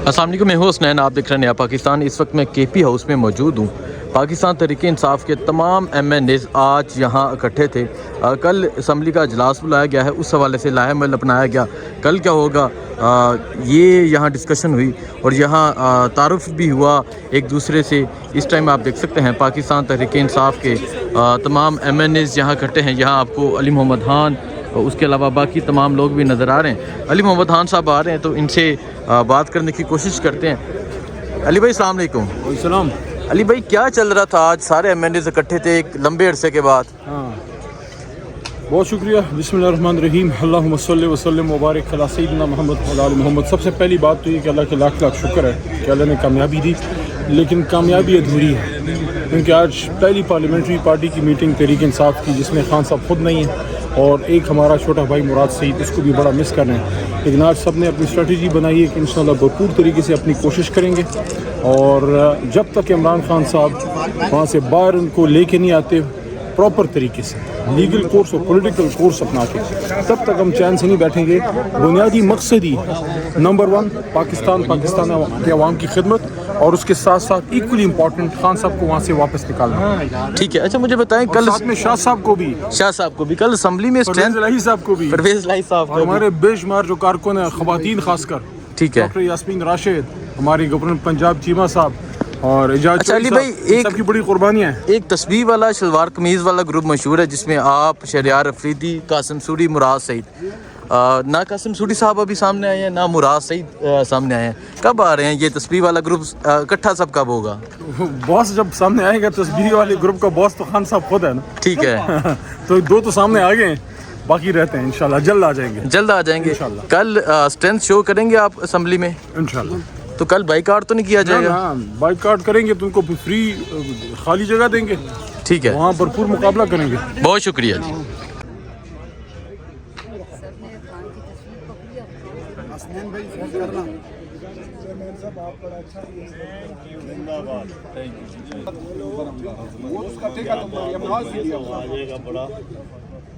अस्सलाम वालेकुम, मैं हूं हसनैन, आप देख रहे हैं नया पाकिस्तान। इस वक्त मैं KP हाउस में मौजूद हूं। पाकिस्तान तहरीक इंसाफ के तमाम MNAs आज यहां इकट्ठे थे। कल असम्बली का इजलास बुलाया गया है, उस हवाले से लाहेमल अपनाया गया। कल क्या होगा ये यहां डिस्कशन हुई और यहां तारुफ भी हुआ एक दूसरे से। इस टाइम आप देख सकते हैं पाकिस्तान तहरीक इंसाफ के तमाम MNAs यहां इकट्ठे हैं। यहाँ आपको अली मोहम्मद खान और उसके अलावा बाकी तमाम लोग भी नज़र आ रहे हैं। अली मोहम्मद खान साहब आ रहे हैं तो इनसे बात करने की कोशिश करते हैं। अली भाई अस्सलाम वालेकुम। सलाम। अली भाई क्या चल रहा था आज? सारे MNAs इकट्ठे थे एक लंबे अरसे के बाद। हाँ, बहुत शुक्रिया। बिस्मिल्लाहिर्रहमानिर्रहीम, अल्लाहुम्मा सल्लि व सल्लिम व बारिक अला सय्यिदिना मोहम्मद व अला आलि मोहम्मद। सबसे पहली बात तो ये कि अल्लाह के लाख लाख शुक्र है कि अल्लाह ने कामयाबी दी, लेकिन कामयाबी अधूरी है क्योंकि आज पहली पार्लियामेंट्री पार्टी की मीटिंग तहरीक इंसाफ की, जिसमें खान साहब खुद नहीं हैं और एक हमारा छोटा भाई मुराद सईद, इसको भी बड़ा मिस कर रहे हैं। लेकिन आज सब ने अपनी स्ट्रेटजी बनाई है कि इंशाल्लाह भरपूर तरीके से अपनी कोशिश करेंगे और जब तक इमरान खान साहब वहाँ से बाहर उनको लेके नहीं आते प्रॉपर तरीके से लीगल कोर्स और पॉलिटिकल कोर्स अपना के, तब तक हम चैन से नहीं बैठेंगे। बुनियादी मकसद ही नंबर 1 पाकिस्तान के अवाम की खिदमत और उसके साथ साथ इक्वली इम्पोर्टेंट खान साहब को वहाँ से वापस निकालना। ठीक है, अच्छा मुझे बताएं कल साथ में शाह साहब को भी कल असम्बली में परवेज़ इलाही साहब को भी परवेज़ इलाही साहब और हमारे बेशुमार जो कारकुन हैं, ख़वातीन खासकर, ठीक है, डॉक्टर यास्मीन राशिद, हमारे गवर्नर पंजाब चीमा साहब और एजाज अच्छा अली भाई, सबकी बड़ी कुर्बानियाँ हैं। एक तस्बीह वाला शलवार कमीज़ वाला ग्रुप मशहूर है जिसमें आप, शहरियार अफरीदी, कासिम सूरी, मुराद सईद। ना कासिम सूरी साहब अभी सामने आए हैं, ना मुराद सईद सामने आए हैं। कब आ रहे हैं ये तस्बीह वाला ग्रुप इकट्ठा? सब कब होगा? बॉस जब सामने आएगा, तस्बीह वाले ग्रुप का बॉस तो खान साहब खुद है ना। ठीक है तो 2 तो सामने आ गए हैं, बाकी रहते हैं, इंशाल्लाह जल्द आ जाएंगे इंशाल्लाह। कल स्ट्रेंथ शो करेंगे आप असम्बली में इंशाल्लाह। तो कल बाइकआउट तो नहीं किया जाएगा? हाँ, बाइकआउट करेंगे तो उनको फ्री खाली जगह देंगे, ठीक है, वहाँ भरपूर मुकाबला करेंगे। बहुत शुक्रिया जी।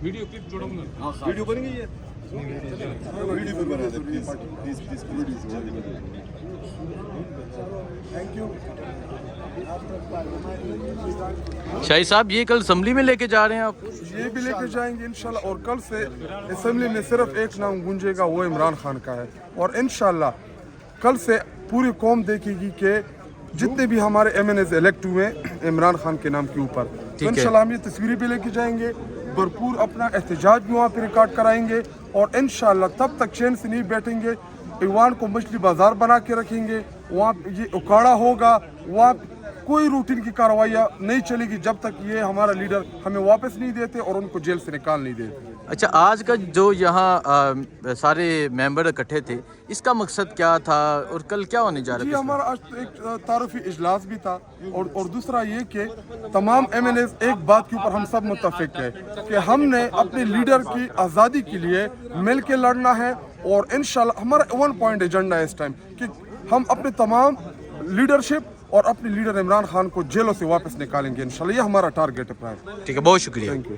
वीडियो क्लिप जोड़ूंगा, वीडियो बनेगी ये वीडियो बना दे प्लीज। Thank you. शाही साहब ये कल असम्बली में लेके जा रहे हैं आप? ये भी लेके जाएंगे इंशाल्लाह, और कल से असेंबली में सिर्फ एक नाम गूंजेगा, वो इमरान खान का है। और इंशाल्लाह कल से पूरी कौम देखेगी कि जितने भी हमारे MNAs इलेक्ट हुए इमरान खान के नाम के ऊपर, तो इंशाल्लाह हम ये तस्वीरें भी लेके जाएंगे, भरपूर अपना एहतजाज भी वहाँ पे रिकॉर्ड कराएंगे और इंशाल्लाह तब तक चैन से नहीं बैठेंगे। ईवान को मछली बाजार बना के रखेंगे, वहाँ ये उकाड़ा होगा, वहाँ कोई रूटीन की कार्रवाइयाँ नहीं चलेगी जब तक ये हमारा लीडर हमें वापस नहीं देते और उनको जेल से निकाल नहीं देते। अच्छा, आज का जो यहाँ सारे मेंबर इकट्ठे थे, इसका मकसद क्या था और कल क्या होने जा रहा है? जी, हमारा आज एक तारुफी इजलास भी था और दूसरा ये कि तमाम MNAs एक बात के ऊपर हम सब मुत्तफिक है कि हमने अपने लीडर की आज़ादी के लिए मिल के लड़ना है और इंशाल्लाह हमारा 1 पॉइंट एजेंडा है इस टाइम कि हम अपने तमाम लीडरशिप और अपने लीडर इमरान खान को जेलों से वापस निकालेंगे इंशाल्लाह। ये हमारा टारगेट है। ठीक है, बहुत शुक्रिया। Thank you.